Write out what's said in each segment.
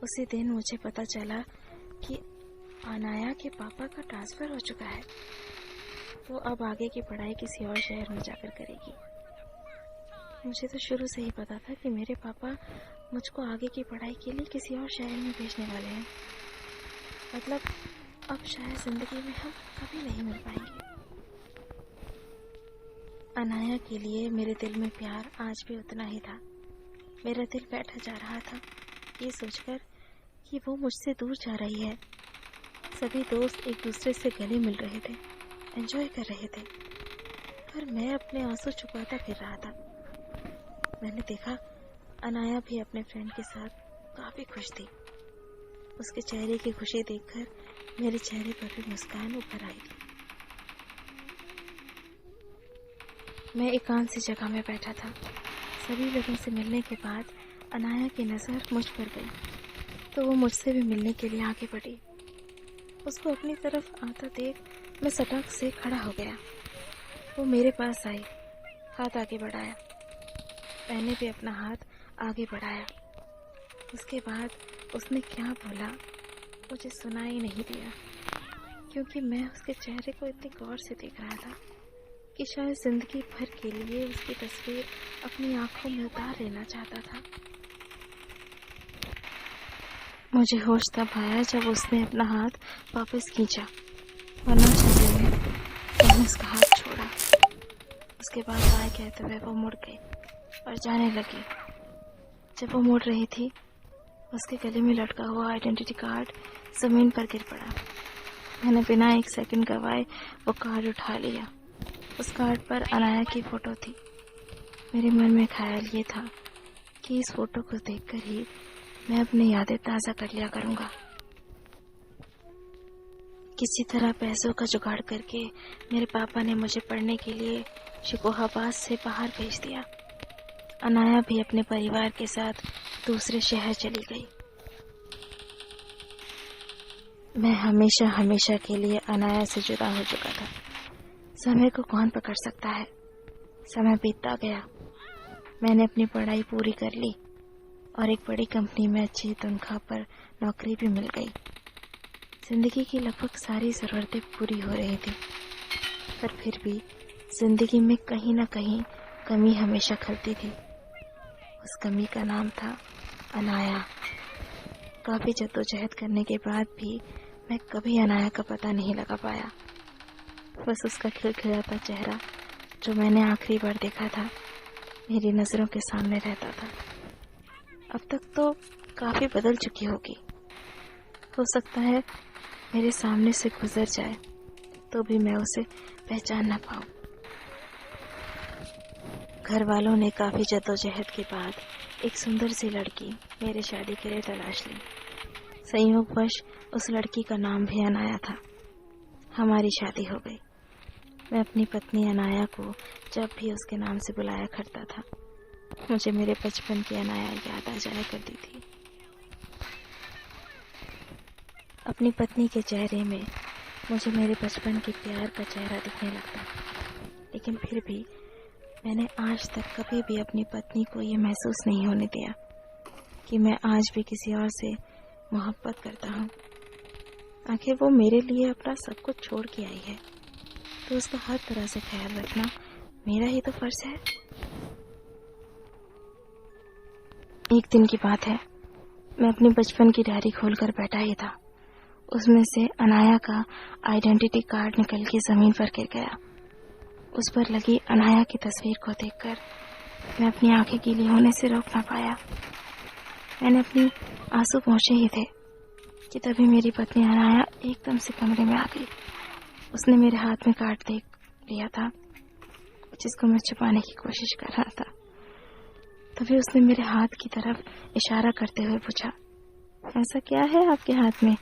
उसी दिन मुझे पता चला कि अनाया के पापा का ट्रांसफ़र हो चुका है। वो अब आगे की पढ़ाई किसी और शहर में जाकर करेगी। मुझे तो शुरू से ही पता था कि मेरे पापा मुझको आगे की पढ़ाई के लिए किसी और शहर में भेजने वाले हैं। मतलब अब शायद ज़िंदगी में हम कभी नहीं मिल पाएंगे। अनाया के लिए मेरे दिल में प्यार आज भी उतना ही था। मेरा दिल बैठा जा रहा था ये सोचकर कि वो मुझसे दूर जा रही है। सभी दोस्त एक दूसरे से गले मिल रहे थे, एंजॉय कर रहे थे, पर मैं अपने आंसू छुपाता फिर रहा था। मैंने देखा अनाया भी अपने फ्रेंड के साथ काफी खुश थी। उसके चेहरे की खुशी देखकर मेरे चेहरे पर भी मुस्कान उभर आई थी। मैं एकांत सी जगह में बैठा था। सभी लोगों से मिलने के बाद अनाया की नजर मुझ पर गई तो वो मुझसे भी मिलने के लिए आगे बढ़ी। उसको अपनी तरफ आता देख मैं सटक से खड़ा हो गया। वो मेरे पास आई, हाथ आगे बढ़ाया। मैंने भी अपना हाथ आगे बढ़ाया। उसके बाद उसने क्या बोला मुझे सुनाई नहीं दिया, क्योंकि मैं उसके चेहरे को इतनी गौर से देख रहा था कि शायद जिंदगी भर के लिए उसकी तस्वीर अपनी आंखों में उतार लेना चाहता था। मुझे होश तब आया जब उसने अपना हाथ वापस खींचा, वरना चाहते में मैंने उसका हाथ छोड़ा। उसके बाद बाय कहते हुए वो मुड़ गई और जाने लगी। जब वो मुड़ रही थी उसके गले में लटका हुआ आइडेंटिटी कार्ड जमीन पर गिर पड़ा। मैंने बिना एक सेकंड गवाए वो कार्ड उठा लिया। उस कार्ड पर अनाया की फोटो थी। मेरे मन में ख्याल ये था कि इस फोटो को देखकर ही मैं अपनी यादें ताज़ा कर लिया करूंगा। किसी तरह पैसों का जुगाड़ करके मेरे पापा ने मुझे पढ़ने के लिए शिकोहाबाद से बाहर भेज दिया। अनाया भी अपने परिवार के साथ दूसरे शहर चली गई। मैं हमेशा हमेशा के लिए अनाया से जुदा हो चुका था। समय को कौन पकड़ सकता है। समय बीतता गया। मैंने अपनी पढ़ाई पूरी कर ली और एक बड़ी कंपनी में अच्छी तनख्वाह पर नौकरी भी मिल गई। जिंदगी की लगभग सारी ज़रूरतें पूरी हो रही थी, पर फिर भी जिंदगी में कहीं ना कहीं कमी हमेशा खलती थी। उस कमी का नाम था अनाया। काफ़ी जद्दोजहद करने के बाद भी मैं कभी अनाया का पता नहीं लगा पाया। बस उसका खिलखिलाता चेहरा जो मैंने आखिरी बार देखा था मेरी नज़रों के सामने रहता था। अब तक तो काफ़ी बदल चुकी होगी। हो सकता है मेरे सामने से गुजर जाए तो भी मैं उसे पहचान ना पाऊं। घर वालों ने काफ़ी जद्दोजहद के बाद एक सुंदर सी लड़की मेरी शादी के लिए तलाश ली। संयोगवश उस लड़की का नाम भी अनाया था। हमारी शादी हो गई। मैं अपनी पत्नी अनाया को जब भी उसके नाम से बुलाया करता था मुझे मेरे बचपन की अनाया याद आ जाया करती थी। अपनी पत्नी के चेहरे में मुझे मेरे बचपन के प्यार का चेहरा दिखने लगता, लेकिन फिर भी मैंने आज तक कभी भी अपनी पत्नी को ये महसूस नहीं होने दिया कि मैं आज भी किसी और से मोहब्बत करता हूँ। आखिर वो मेरे लिए अपना सब कुछ छोड़ के आई है, तो उसका हर तरह से ख्याल रखना मेरा ही तो फर्ज है। एक दिन की बात है, मैं अपनी बचपन की डायरी खोलकर बैठा ही था। उसमें से अनाया का आइडेंटिटी कार्ड निकल के जमीन पर गिर गया। उस पर लगी अनाया की तस्वीर को देखकर मैं अपनी आंखें गीली होने से रोक ना पाया। मैंने अपनी आंसू पहुंचे ही थे कि तभी मेरी पत्नी अनाया एकदम से कमरे में आ गई। उसने मेरे हाथ में कार्ड देख लिया था जिसको मैं छुपाने की कोशिश कर रहा था। तभी उसने मेरे हाथ की तरफ इशारा करते हुए पूछा, ऐसा क्या है आपके हाथ में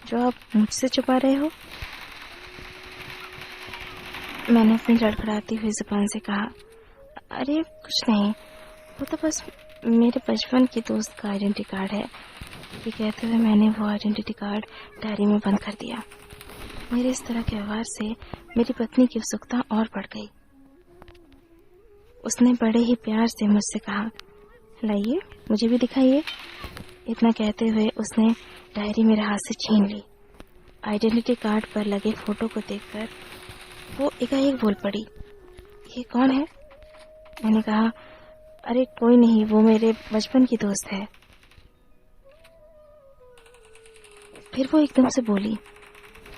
जो आप मुझसे छुपा रहे हो? मैंने अपनी लड़खड़ाती हुई जुबान से कहा, अरे कुछ नहीं, वो तो बस मेरे बचपन की दोस्त का आइडेंटिटी कार्ड है। ये कहते हुए मैंने वो आइडेंटिटी कार्ड डायरी में बंद कर दिया। मेरे इस तरह के व्यवहार से मेरी पत्नी की उत्सुकता और बढ़ गई। उसने बड़े ही प्यार से मुझसे कहा, लाइए मुझे भी दिखाइए। इतना कहते हुए उसने डायरी मेरे हाथ से छीन ली। आइडेंटिटी कार्ड पर लगे फोटो को देखकर वो एकाएक बोल पड़ी, ये कौन है? मैंने कहा, अरे कोई नहीं, वो मेरे बचपन की दोस्त है। फिर वो एकदम से बोली,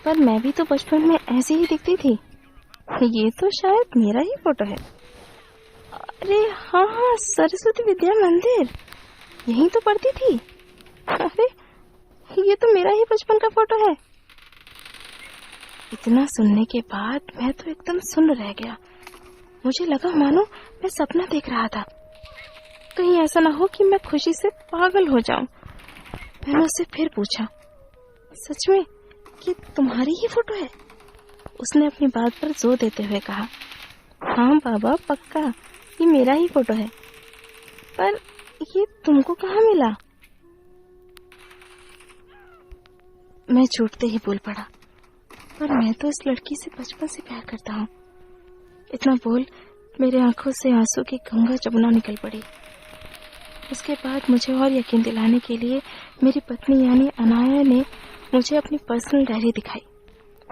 पर मैं भी तो बचपन में ऐसी ही दिखती थी, ये तो शायद मेरा ही फोटो है। अरे हाँ हाँ, सरस्वती विद्या मंदिर, यहीं तो पढ़ती थी। अरे ये तो मेरा ही बचपन का फोटो है। इतना सुनने के बाद मैं तो एकदम सुन्न रह गया। मुझे लगा मानो मैं सपना देख रहा था। कहीं ऐसा ना हो कि मैं खुशी से पागल हो जाऊं। मैंने उससे फिर पूछा, सच में ये तुम्हारी ही फोटो है? उसने अपनी बात पर जोर देते हुए कहा, हाँ बाबा पक्का, ये मेरा ही फोटो है। पर ये तुमको कहाँ मिला? मैं छूटते ही बोल पड़ा, पर मैं तो इस लड़की से बचपन से प्यार करता हूँ। इतना बोल मेरे आंखों से आंसू की गंगा जमुना निकल पड़ी। उसके बाद मुझे और यकीन दिलाने के लिए मेरी पत्नी यानी अनाया ने मुझे अपनी पर्सनल डायरी दिखाई,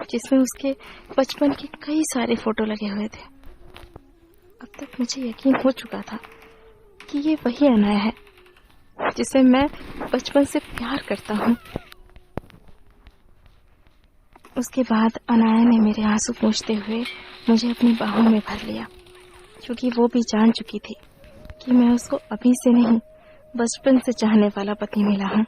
जिसमें उसके बचपन के कई सारे फोटो लगे हुए थे। अब तक मुझे यकीन हो चुका था कि ये वही अनाया है जिसे मैं बचपन से प्यार करता हूँ। उसके बाद अनाया ने मेरे आंसू पोंछते हुए मुझे अपनी बाहों में भर लिया, क्योंकि वो भी जान चुकी थी कि मैं उसको अभी से नहीं बचपन से चाहने वाला पति मिला हूँ।